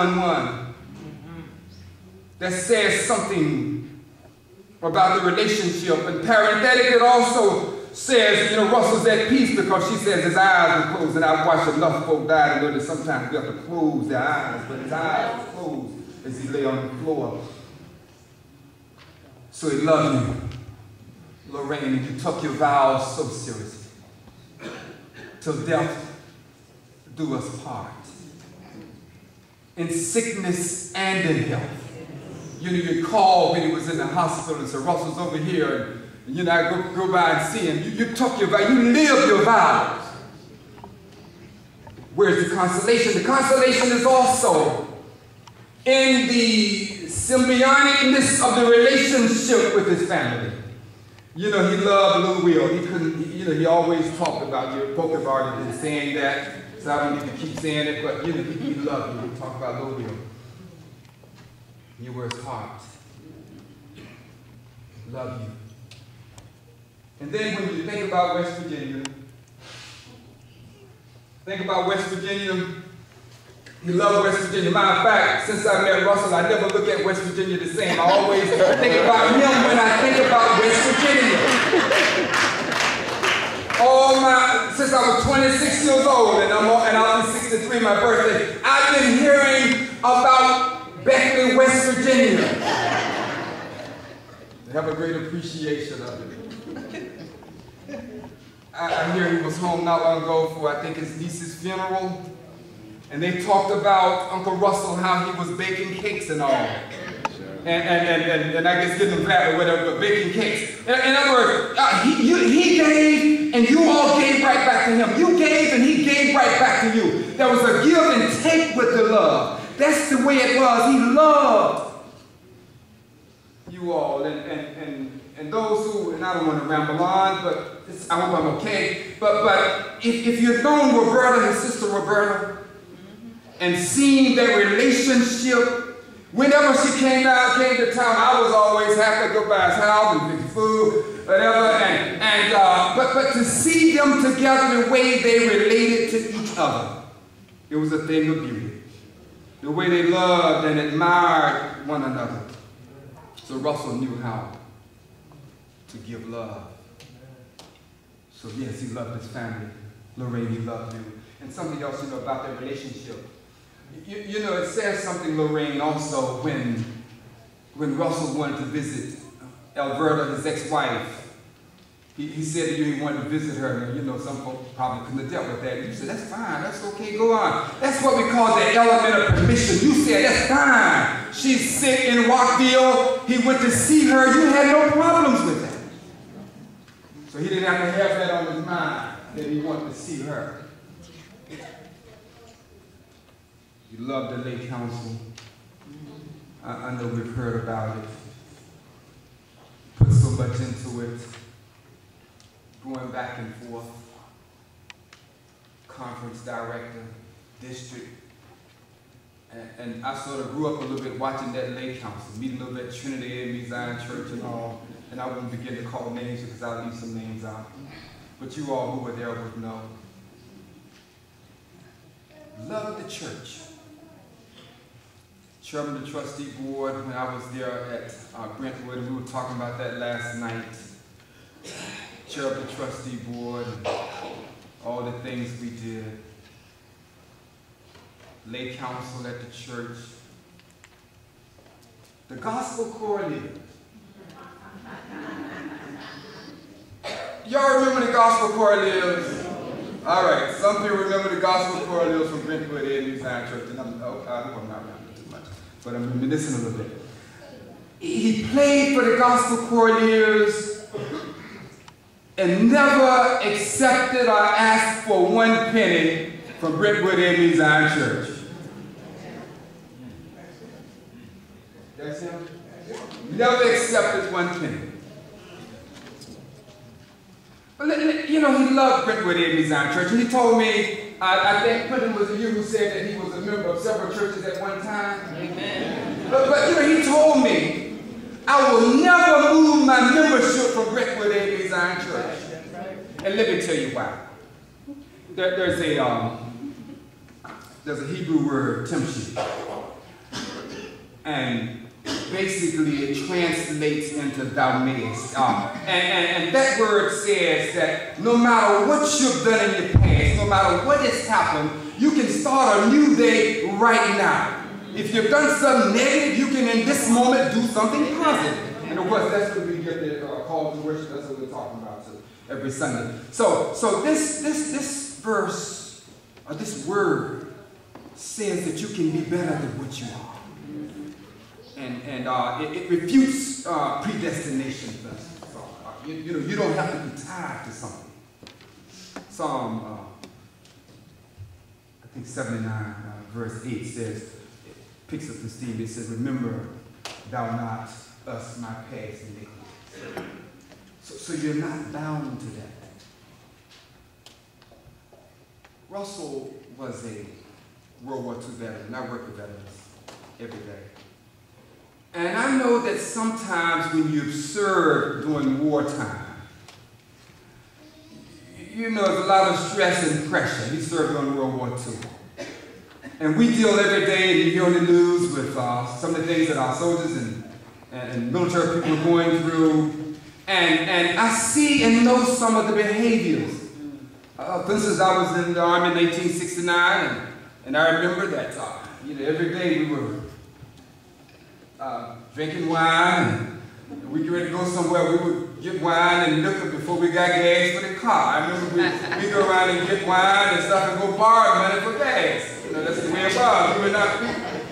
911 that says something about the relationship. And parenthetic, it also says, you know, Russell's at peace because she says his eyes were closed. And I've watched enough folk die to know that sometimes we have to close their eyes, but his eyes were closed as he lay on the floor. So he loved you, Lorraine, and you took your vows so seriously. Till death do us part. In sickness and in health. You know, you called when he was in the hospital and said, Russell's over here, and you know, I go by and see him. You took your vows, you lived your vows. Where's the consolation? The consolation is also in the symbioticness of the relationship with his family. You know, he loved Lou Will. He couldn't, you know, he always talked about you. Both have already been saying that, so I don't need to keep saying it, but you know, he loved you. He talked about Lou Will. You were his heart. Love you. And then when you think about West Virginia, he loved West Virginia. Matter of fact, since I met Russell, I never look at West Virginia the same. I always think about him when I think about West Virginia. Since I was 26 years old, and I'll be 63, my birthday, I've been hearing about Beckley, West Virginia. I have a great appreciation of it. I hear he was home not long ago for, I think, his niece's funeral. And they talked about Uncle Russell, how he was baking cakes and all. And I guess getting them flat or whatever, but baking cakes. In other words, he gave and you all gave right back to him. You gave and he gave right back to you. There was a give and take with the love. That's the way it was. He loved you all. And those who, and I don't want to ramble on, but I hope I'm okay. But if you've known Roberta, his sister Roberta, and seeing their relationship, whenever she came to town, I was always happy to go by his house and pick food, whatever. But to see them together the way they related to each other, it was a thing of beauty. The way they loved and admired one another. So Russell knew how to give love. So yes, he loved his family. Lorraine, he loved you. And something else, you know, about their relationship. You know, it says something, Lorraine, also when Russell wanted to visit Alberta, his ex-wife. He said to you he wanted to visit her. And, you know, some folks probably couldn't have dealt with that. You said, that's fine, that's okay, go on. That's what we call the element of permission. You said, that's fine. She's sick in Rockville. He went to see her. You had no problems with that. So he didn't have to have that on his mind, that he wanted to see her. He loved the lay council. I know we've heard about it. Put so much into it. Going back and forth. Conference director, district. And I sort of grew up a little bit watching that lay council, meeting a little bit at Trinity and Zion Church and all. And I wouldn't begin to call names because I'll leave some names out. But you all who were there would know. Love the church. Chairman of the trustee board, when I was there at Brentwood, and we were talking about that last night. Chair of the trustee board, and all the things we did. Lay council at the church. The gospel corps leader. Y'all remember the gospel corps leaders? All right, some people remember the gospel corps leaders from Brentwood and Zion Church, and I'm not remembering too much, but I'm reminiscing a little bit. He played for the gospel corps leaders and never accepted or asked for 1 penny from Brentwood and Zion Church. That's him? Never accepted 1 penny. But you know, he loved Brentwood and Zion Church, and he told me, I think Clinton was you who said that he was a member of several churches at one time. Amen. But you know, he told me, I will never move my membership from Brentwood and Zion Church. And let me tell you why. There's a Hebrew word, timshi. And basically it translates into thou mayest. And that word says that no matter what you've done in your past, no matter what has happened, you can start a new day right now. If you've done something negative, you can in this moment do something positive. And of course, that's what we get the call to worship. That's what we're talking about every Sunday. So this verse, or this word, says that you can be better than what you are. And it refutes predestination. So, you don't have to be tied to something. Psalm, I think 79, verse 8 says, it picks up the theme. It says, remember thou not us my past iniquities. So you're not bound to that. Russell was a World War II veteran, and I work with veterans every day. And I know that sometimes when you've served during wartime, you know, there's a lot of stress and pressure. He served during World War II. And we deal every day, and you hear on the news with some of the things that our soldiers and military people are going through. And I see and know some of the behaviors. For instance, I was in the Army in 1969, and I remember that every day we were drinking wine, and we get ready to go somewhere. We would get wine and liquor before we got gas for the car. I remember we go around and get wine and stuff and go borrow money for gas. That's the way it was. You were not,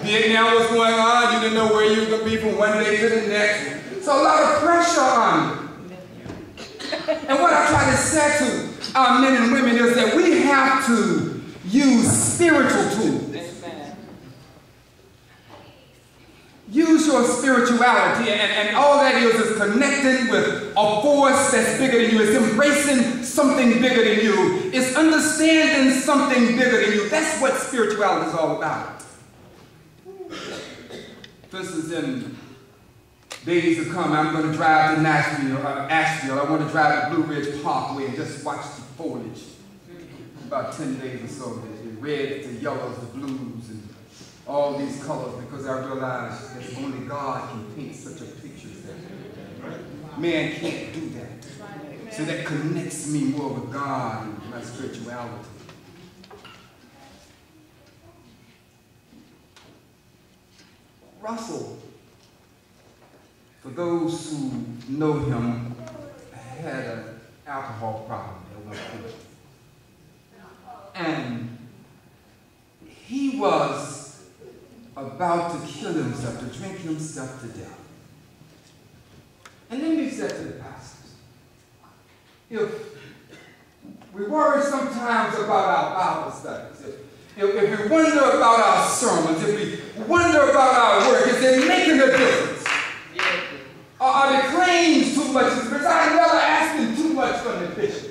Vietnam was going on. You didn't know where you were going to be from one day to the next. So a lot of pressure on you. And what I try to say to our men and women is that we have to use spiritual tools. Use your spirituality, and all that is connecting with a force that's bigger than you. It's embracing something bigger than you. It's understanding something bigger than you. That's what spirituality is all about. For instance, in days to come, I'm going to drive to Asheville. I want to drive to Blue Ridge Parkway and just watch the foliage. About 10 days or so, the reds, the yellows, the blues, and all these colors, because I realize that only God can paint such a picture as that. Man can't do that. So that connects me more with God and my spirituality. Russell, for those who know him, had an alcohol problem at one point. And he was about to kill himself, to drink himself to death. And then he said to the pastors, if we worry sometimes about our Bible studies, if we wonder about our sermons, if we wonder about our work, is it making a difference? Are the claims too much? Because I'm never asking too much from the bishop.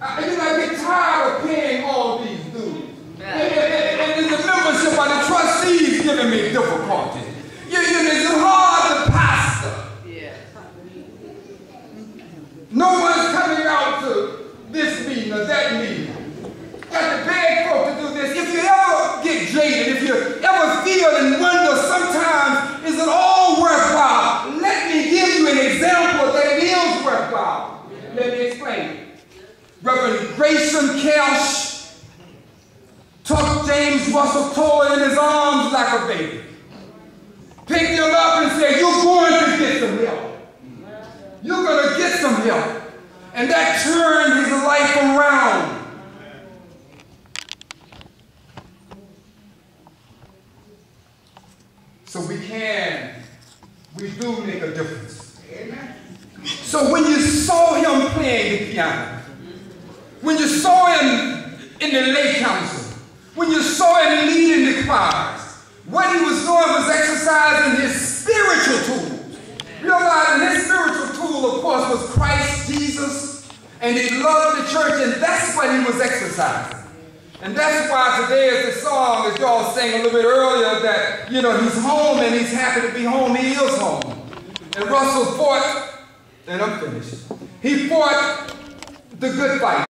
I get tired of paying all these dues. And the membership by the trustees giving me difficulty. It's hard to pastor. No one's coming out to this meeting or that meeting. Got to beg folk to do this. If you ever get jaded, if you ever feel and wonder sometimes, is it all worthwhile? Let me give you an example that it is worthwhile. Let me explain. Reverend Grayson Kelch took James Russell Toler in his arms like a baby. Picked him up and said, you're going to get some help. You're going to get some help. And that turned his life around. So we do make a difference. Amen. So when you saw him playing the piano, when you saw him in the lay council, when you saw him leading the choirs, what he was doing was exercising his spiritual tools. Realizing his spiritual tool, of course, was Christ Jesus, and he loved the church, and that's what he was exercising. And that's why today is the song, as y'all sang a little bit earlier, that, he's home and he's happy to be home. He is home. And Russell fought, and I'm finished, he fought the good fight.